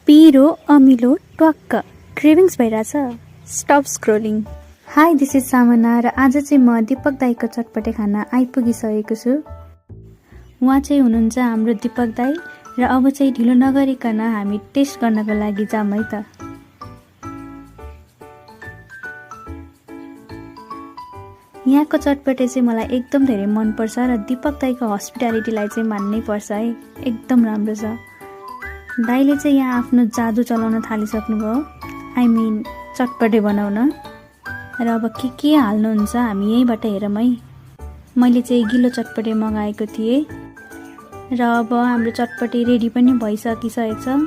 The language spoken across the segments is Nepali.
पिरो अमिलो ट्वाक्क क्रेभिङ्स भइरहेछ। Stop scrolling. High, this is सामना र आज चाहिँ म दीपक दाईको चटपटे खाना आइपुगिसकेको छु। उहाँ चाहिँ हुनुहुन्छ हाम्रो दीपक दाई र अब चाहिँ ढिलो नगरिकन हामी टेस्ट गर्नको लागि जाऊँ है त। यहाँको चटपटे चाहिँ मलाई एकदम धेरै मनपर्छ र दीपक दाईको हस्पिटालिटीलाई चाहिँ मान्नै पर्छ है, एकदम राम्रो छ। दाईले चाहिँ यहाँ आफ्नो जादु चलाउन थालिसक्नुभयो, आई मिन चटपटे बनाउन। र अब के हाल्नुहुन्छ हामी यहीँबाट हेरौँ है। मैले चाहिँ गिलो चटपटे मगाएको थिएँ र अब हाम्रो चटपटे रेडी पनि भइसकिसकेको छ।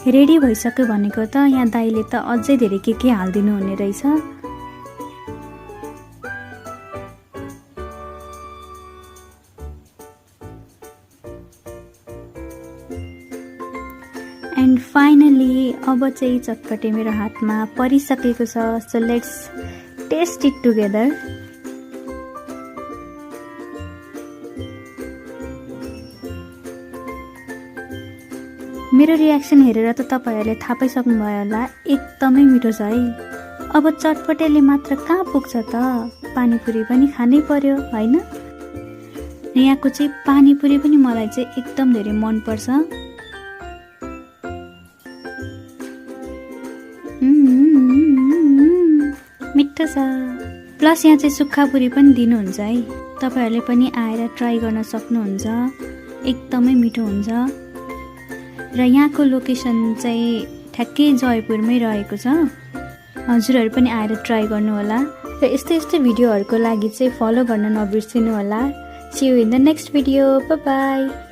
रेडी भइसक्यो भनेको त यहाँ दाईले त अझै धेरै के हालिदिनु हुने रहेछ। एन्ड फाइनली अब चाहिँ चटपटे मेरो हातमा परिसकेको छ। So let's test it together. मेरो रियाक्सन हेरेर त तपाईहरुले थाहा पाइसक्नुभयो होला, एकदमै मिठो छ है। अब चटपटेले मात्र कहाँ पुग्छ त, पानीपुरी पनि खानै पर्यो हैन। यहाँको चाहिँ पानीपुरी पनि मलाई चाहिँ एकदम धेरै मन पर्छ। मिठो छ। प्लस यहाँ चाहिँ सुक्खा पुरी पनि दिनुहुन्छ है। तपाईहरुले पनि आएर ट्राई गर्न सक्नुहुन्छ, एकदमै मिठो हुन्छ। र यहाँको लोकेसन चाहिँ ठ्याक्कै जयपुरमै रहेको छ। हजुरहरू पनि आएर ट्राई गर्नु होला र यस्तै भिडियोहरूको लागि चाहिँ फलो गर्न नबिर्सिनु होला। See you in the next video. Bye by.